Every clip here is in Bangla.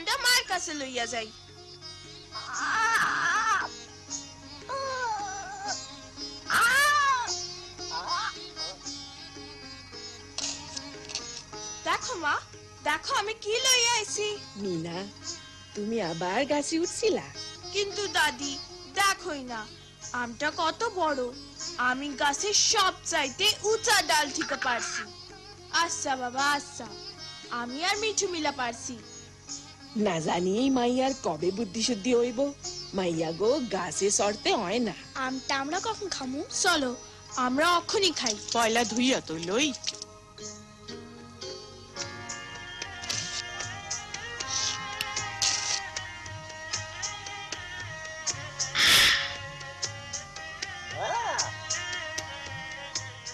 কামটা মার কাছে লইয়া যাই। দেখো মা, দেখো আমি কি লইয়া আইছি। মিনা, তুমি আবার গাছে উঠছিলা? কিন্তু দাদি দেখোই না আমটা কত বড়, আমি গাছের সব চাইতে উঁচা ডাল ঠিক পারছি। আচ্ছা বাবা আচ্ছা, আমি আর মিঠু মিলা পারছি। না জানি এই মাইয়ার কবে বুদ্ধি শুদ্ধি হইব। মাইয়া গো, গাছে চড়তে হয় না। আমটা আমরা কখন খামু? চলো আমরা অখনই খাই। পয়লা ধুইয়া তো লই।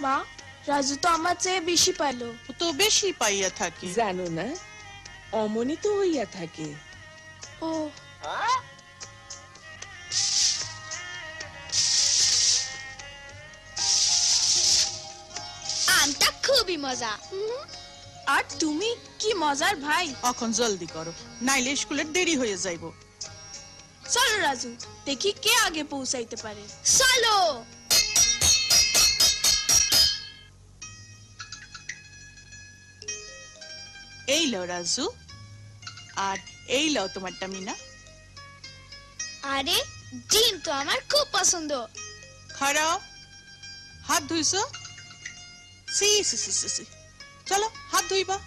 মা, রাজু তো আমার চেয়ে বেশি পাইলো। ও তো বেশি পাইয়া থাকে। জানো না, অমনি তো হইয়া থাকে। ও আমটা খুবই মজা। আর তুমি কি মজার ভাই। এখন জলদি করো, নাইলে স্কুলের দেরি হয়ে যাইব। চলো রাজু, দেখি কে আগে পৌঁছাইতে পারে। চলো। এই লও রাজু, আর এই লও তোমারটা মিনা। আরে ডিম তো আমার খুব পছন্দ। খারাও, হাত ধুইছো? সি সি সি সি, চলো হাত ধুইবা।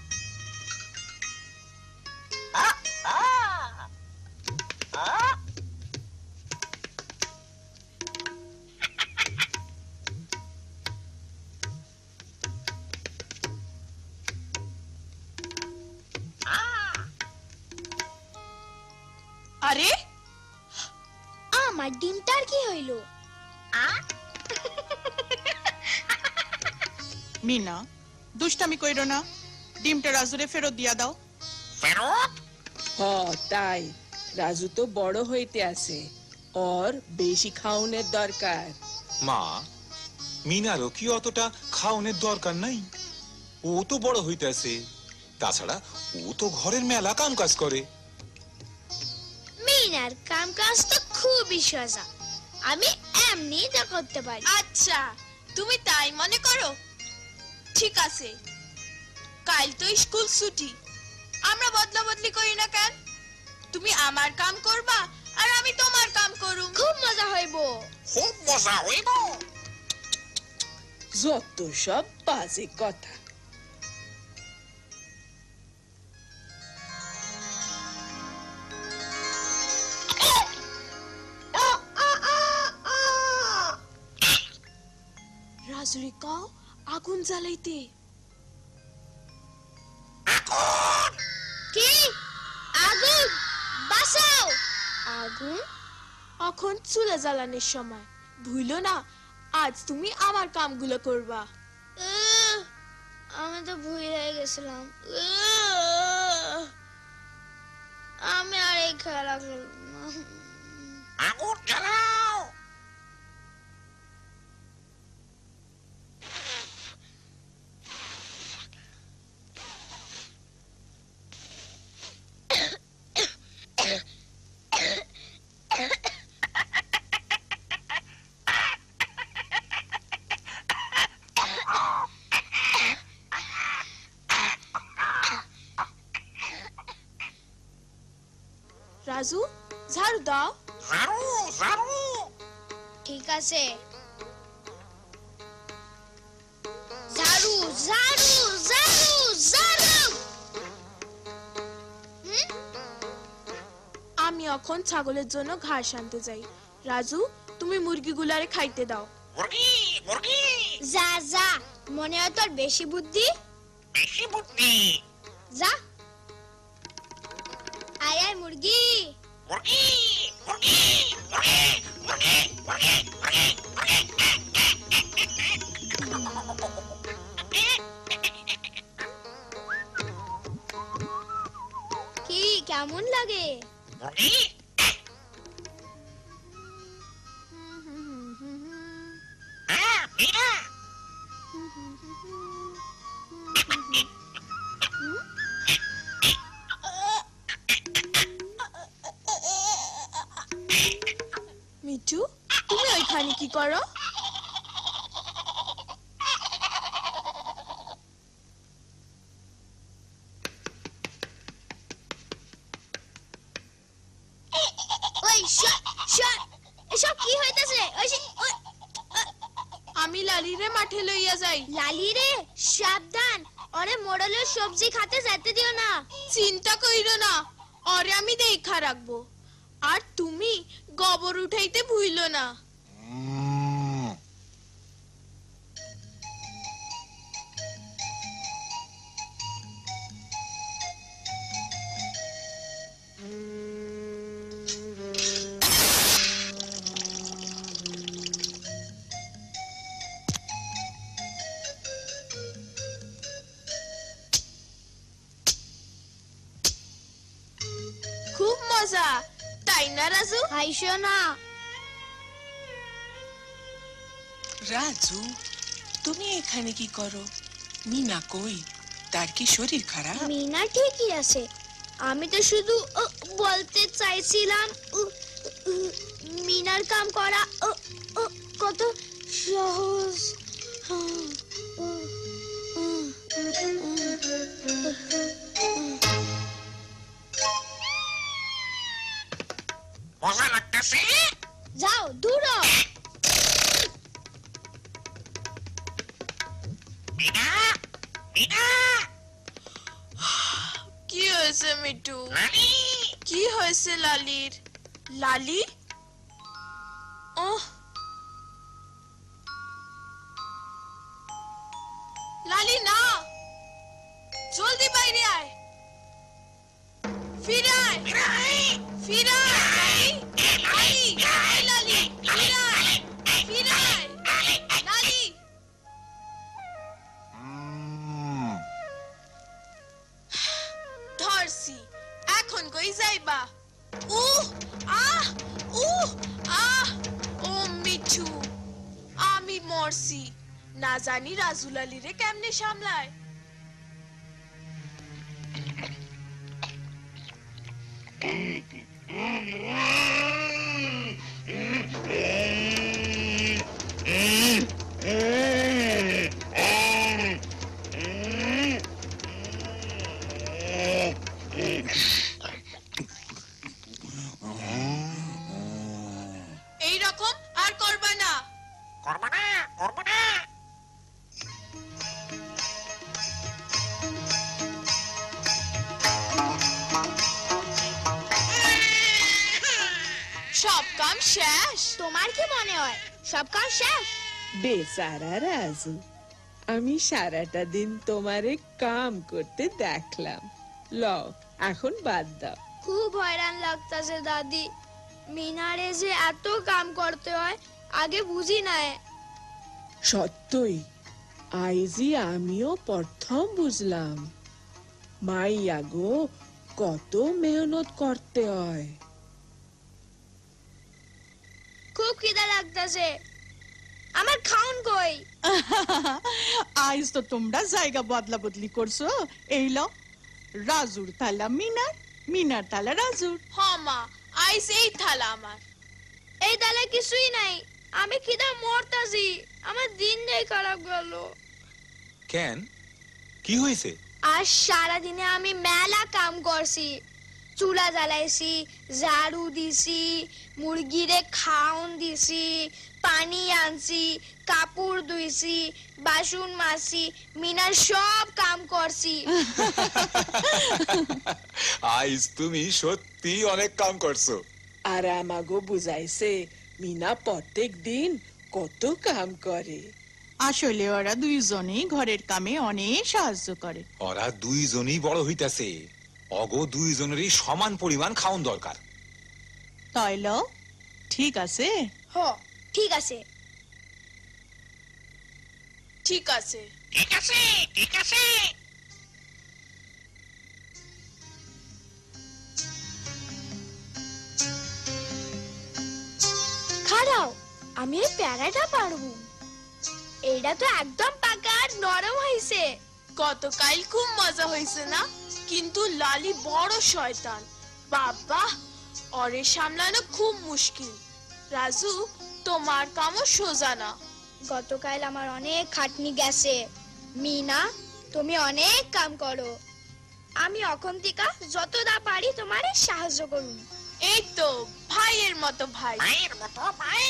আরে আমার ডিমটার কি হইল? মিনা, দুষ্টামি কইরো না, ডিমটা রাজুরে ফেরত দিয়া দাও। ফেরত? হ তাই, রাজু তো বড় হইতে আছে, ওর বেশি খাওনের দরকার। মা, মিনারও কি অতটা খাওনের দরকার নাই? ও তো বড় হইতেছে, তাছাড়া ও তো ঘরের মেলা কাম কাজ করে। মিনার কাম কাজ তো খুবই সোজা, আমি এমনি তা করতে পারি। আচ্ছা তুমি তাই মনে করো, ঠিক আছে। কাল তো স্কুল ছুটি, আমরা বদলা বদলি করি না কেন? তুমি আমার কাম করবা আর আমি তোমার কাম করুম। খুব মজা হইব। খুব মজা হইব। যত সব বাজে কথা। রাজুরি কাও আগুন জ্বালাইতে। কি? আগুন? বাঁচাও! আগুন? এখন চুলা জ্বালানোর সময়, ভুলো না আজ তুমি আমার কামগুলো করবা। আমি তো ভুল হয়ে গেছিলাম। আমি আর এই খেলা খেলব না। আগুন জ্বালাও। রাজু ঝাড়ু দাও। ঝাড়ু ঝাড়ু। ঠিক আছে। ঝাড়ু ঝাড়ু ঝাড়ু ঝাড়ু। আমি এখন ছাগলের জন্য ঘাস আনতে যাই। রাজু তুমি মুরগিগুলারে খাইতে দাও। মুরগি মুরগি। যা যা, মনে হয় তোর বেশি বুদ্ধি। বেশি বুদ্ধি। যা। আয় আয় মুরগি। মুরগি মুরগি মুরগি মুরগি মুরগি মুরগি কি কেমন লাগে? মুরগি। মিনা। করো। ওই এসব কি হইতাছে? আমি লালিরে মাঠে লইয়া যাই। লালি রে, সাবধান, ওরে মোড়লের সবজি খাতে যেতে দিও না। চিন্তা কইরো না, ওরে আমি দেখা রাখবো। আর তুমি গোবর উঠাইতে ভুইলো না। খুব মজা, তাই না রাজু? হাইশো না। রাজু, তুমি এখানে কি করো? মিনা কই? তার কি শরীর খারাপ? মিনা ঠিকই আছে। আমি তো শুধু বলতে চাইছিলাম মিনার কাম করা কত সহজ। মজা লাগতেছে? যাও দূর হ। মিনা, মিনা, কি হয়েছে মিঠু? লালি, কি হয়েছে লালির? লালি? ওহ, লালি না, জলদি বাইরে আয়। ফিরে আয়, ফিরে আয় লালি, লালি, লালি, ফিরে আয়, ফিরে আয় লালি। ধরছি, এখন কই যাইবা? আহ, আহ, ও মিঠু, আমি মরছি। না জানি রাজু লালিরে কেমনে সামলায়। এইরকম আর করবা না। করবো না, করবো না। সব কাম শেষ? তোমার কি মনে হয় সব কাজ শেষ? বেচারা রাজু, আমি সারাটা দিন তোমারে কাম করতে দেখলাম। লও, এখন বাদ দাও। খুব হয়রান লাগতাছে দাদি। মিনারে যে এত কাম করতে হয় আগে বুঝি নাই। সত্যই, আইজি আমিও প্রথম বুঝলাম। মাইয়া গো, কত মেহনত করতে হয়। খুব খিদা লাগতাছে, আমার খাউন কই? আজ তো তোমরা জায়গা বদলা বদলি করছো। এই লো, রাজুর থালা মিনার, মিনার থালা রাজুর। হ মা, আইস এই থালা আমার। এই দালে কিছুই নাই, আমি খিদা মরতাছি। আমার দিন নেই খারাপ গেল। কেন, কি হয়েছে? আজ সারাদিনে আমি মেলা কাম করছি। চুলা জ্বালাইছি, ঝাড়ু দিছি, মুরগিরে খাওন দিছি, পানি আনছি, কাপড় ধুইছি, বাসন মাজছি, মিনার সব কাম করছি। আইস তুমি সত্যি অনেক কাম করছো। আর আমাগো বুঝাইছে মিনা প্রত্যেক দিন কত কাম করে। আসলে ওরা দুইজনেই ঘরের কামে অনেক সাহায্য করে। ওরা দুইজনই বড় হইতাছে, অগো দুইজনেরই সমান পরিমাণ খাওন দরকার। তাই লো, ঠিক আছে? হ, ঠিক আছে। ঠিক আছে। ঠিক আছে, ঠিক আছে। খাড়াও, আমি এই প্যারাটা পারবো। এইটা তো একদম পাকা আর নরম হইছে। গতকাল খুব মজা হয়েছে না? কিন্তু লালি বড় শয়তান। বাবা, ওরে সামলানো খুব মুশকিল। রাজু, তোমার কামও সোজা না। গতকাল আমার অনেক খাটনি গেছে। মিনা, তুমি অনেক কাম করো। আমি অখন্তিকা যতটা পারি তোমারে সাহায্য করুন। এই তো ভাইয়ের মতো ভাই। মায়ের মতো ভাই।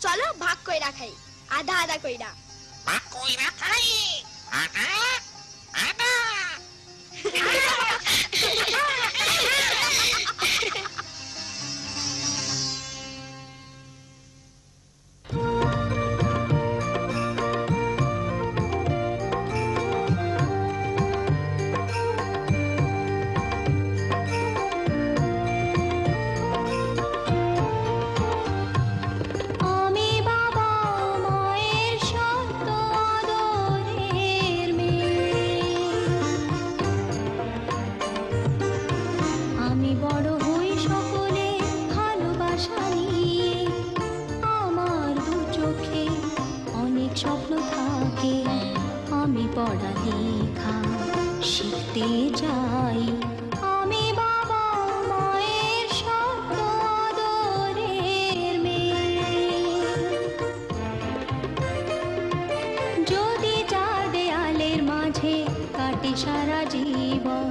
চলো ভাগ কইরা খাই, আধা আধা কইরা। মা কইরা খাই। আদা আদা। আমি বাবা মায়ের সত্য আদরের মেয়ে, আমি বড় হই সকলে ভালোবাসা নিয়ে, আমার দু চোখে অনেক স্বপ্ন থাকে, আমি পড়ালেখা শিখতে যাই, আমি বাবা মায়ের সত্য আদরের মেয়ে। যদি চার দেয়ালের মাঝে কাটে সারা জীবন,